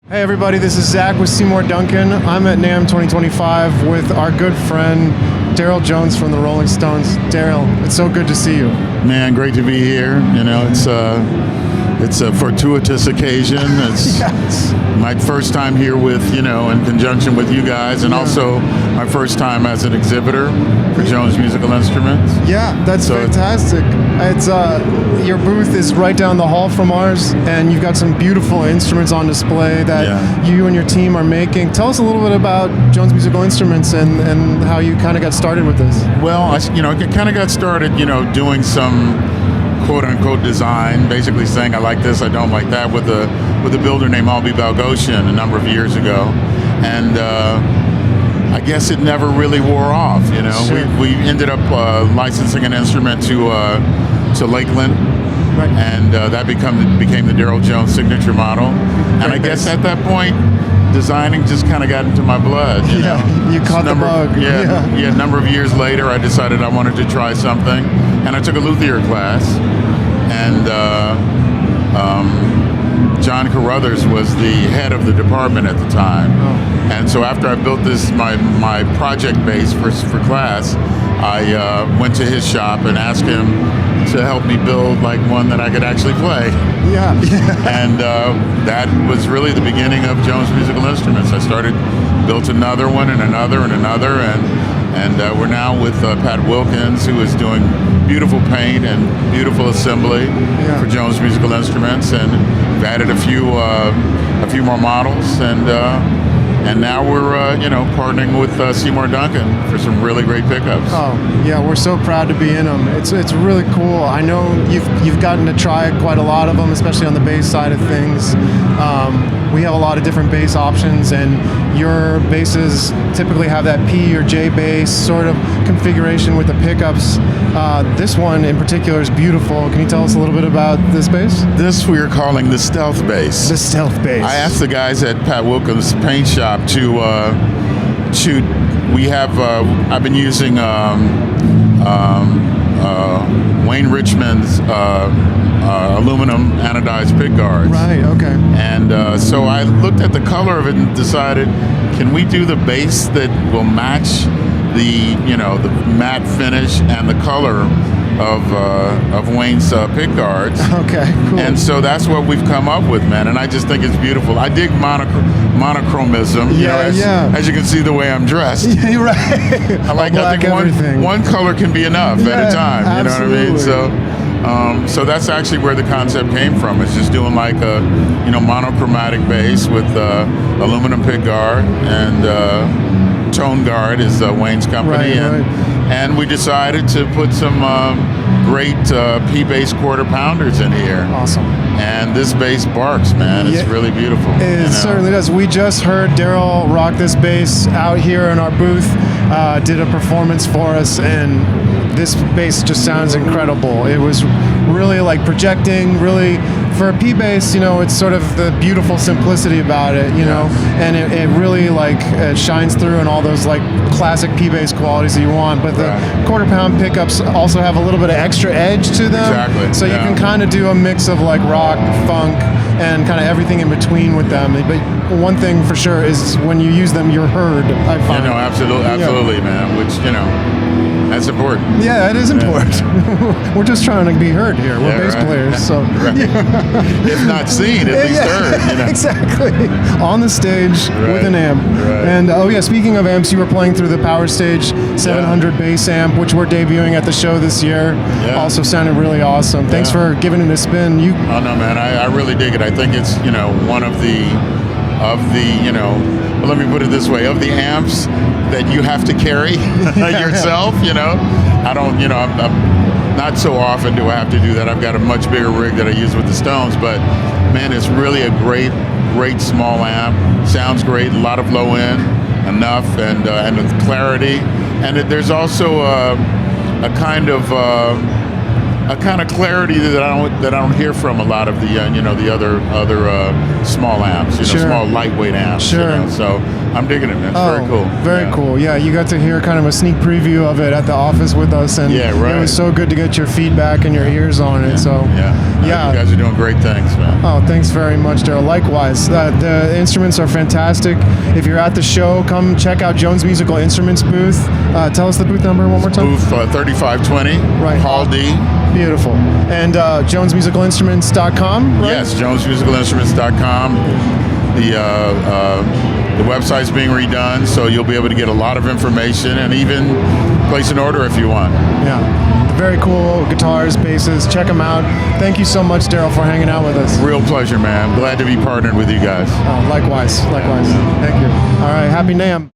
Hey everybody, this is Zach with Seymour Duncan. I'm at NAMM 2025 with our good friend Darryl Jones from the Rolling Stones. Darryl, it's so good to see you. Man, great to be here. You know, it's a fortuitous occasion. It's Yes. my first time here with, in conjunction with you guys, and also my first time as an exhibitor for Jones Musical Instruments. Yeah, that's So- fantastic. It's your booth is right down the hall from ours, and you've got some beautiful instruments on display that you and your team are making. Tell us a little bit about Jones Musical Instruments and how you kind of got started with this. Well, I kind of got started, doing some quote-unquote design, basically saying I like this, I don't like that, with a builder named Albie Balgoshen a number of years ago, and I guess it never really wore off. Sure. We ended up licensing an instrument to Lakeland, Right. and that became the Darryl Jones signature model. And I guess at that point, designing just kind of got into my blood. You know? You caught the bug. A number of years later, I decided I wanted to try something, and I took a luthier class, and John Carruthers was the head of the department at the time. And so after I built this, my project base for class, I went to his shop and asked him to help me build like one that I could actually play. Yeah. And that was really the beginning of Jones Musical Instruments. I built another one and another and another, and we're now with Pat Wilkins, who is doing beautiful paint and beautiful assembly for Jones Musical Instruments, and we've added a few more models, and now we're partnering with Seymour Duncan for some really great pickups. Oh yeah, we're so proud to be in them. It's really cool. I know you've gotten to try quite a lot of them, especially on the bass side of things. We have a lot of different bass options, and your basses typically have that P or J bass sort of configuration with the pickups. This one in particular is beautiful. Can you tell us a little bit about this bass? This we are calling the stealth bass. The stealth bass. I asked the guys at Pat Wilkins' paint shop I've been using Wayne Richmond's aluminum anodized pick guards. Right, okay. And so I looked at the color of it and decided, can we do the bass that will match the matte finish and the color of Wayne's pick guards? Okay, cool. And so that's what we've come up with, man. And I just think it's beautiful. I dig monochromism. As you can see the way I'm dressed. You're right. I think one color can be enough at a time. Absolutely. You know what I mean? So that's actually where the concept came from. It's just doing like a monochromatic bass with aluminum pick guard, and Tone Guard is Wayne's company, and we decided to put some great P-bass quarter pounders in here. Awesome. And this bass barks, man. It's really beautiful. It certainly does. We just heard Darryl rock this bass out here in our booth, did a performance for us, and this bass just sounds incredible. It was really like projecting, really, for a P-bass, it's sort of the beautiful simplicity about it, and it really it shines through in all those like classic P-bass qualities that you want, but the quarter pound pickups also have a little bit of extra edge to them. Exactly. So you can kind of do a mix of like rock, funk, and kind of everything in between with them. But one thing for sure is when you use them, you're heard, I find. Absolutely, man, which, that's important. Yeah, it is important. We're just trying to be heard here. We're bass players, so. If not seen, at least heard. Exactly. On the stage with an amp. Right. And speaking of amps, you were playing through the PowerStage 700 bass amp, which we're debuting at the show this year. Yeah. Also sounded really awesome. Thanks for giving it a spin. Oh no, man, I really dig it. I think it's one of the well, let me put it this way, of the amps that you have to carry yourself. I don't, I'm not so often do I have to do that. I've got a much bigger rig that I use with the Stones, but man, it's really a great small amp. Sounds great, a lot of low end, enough, and with clarity. And there's also a kind of a kind of clarity that I don't hear from a lot of the the other small amps, Sure. small lightweight amps. Sure. So I'm digging it, man. It's very cool. Very cool. Yeah, you got to hear kind of a sneak preview of it at the office with us, and Yeah, right. it was so good to get your feedback and your ears on it. So You guys are doing great things, man. Oh, thanks very much, Darryl. Likewise, the instruments are fantastic. If you're at the show, come check out Jones Musical Instruments booth. Tell us the booth number one more time. Booth 3520, Right. Hall D. Beautiful. And jonesmusicalinstruments.com, right? Yes, jonesmusicalinstruments.com. The website's being redone, so you'll be able to get a lot of information and even place an order if you want. Yeah. Very cool guitars, basses. Check them out. Thank you so much, Darryl, for hanging out with us. Real pleasure, man. I'm glad to be partnered with you guys. Oh, likewise. Thank you. All right. Happy NAMM.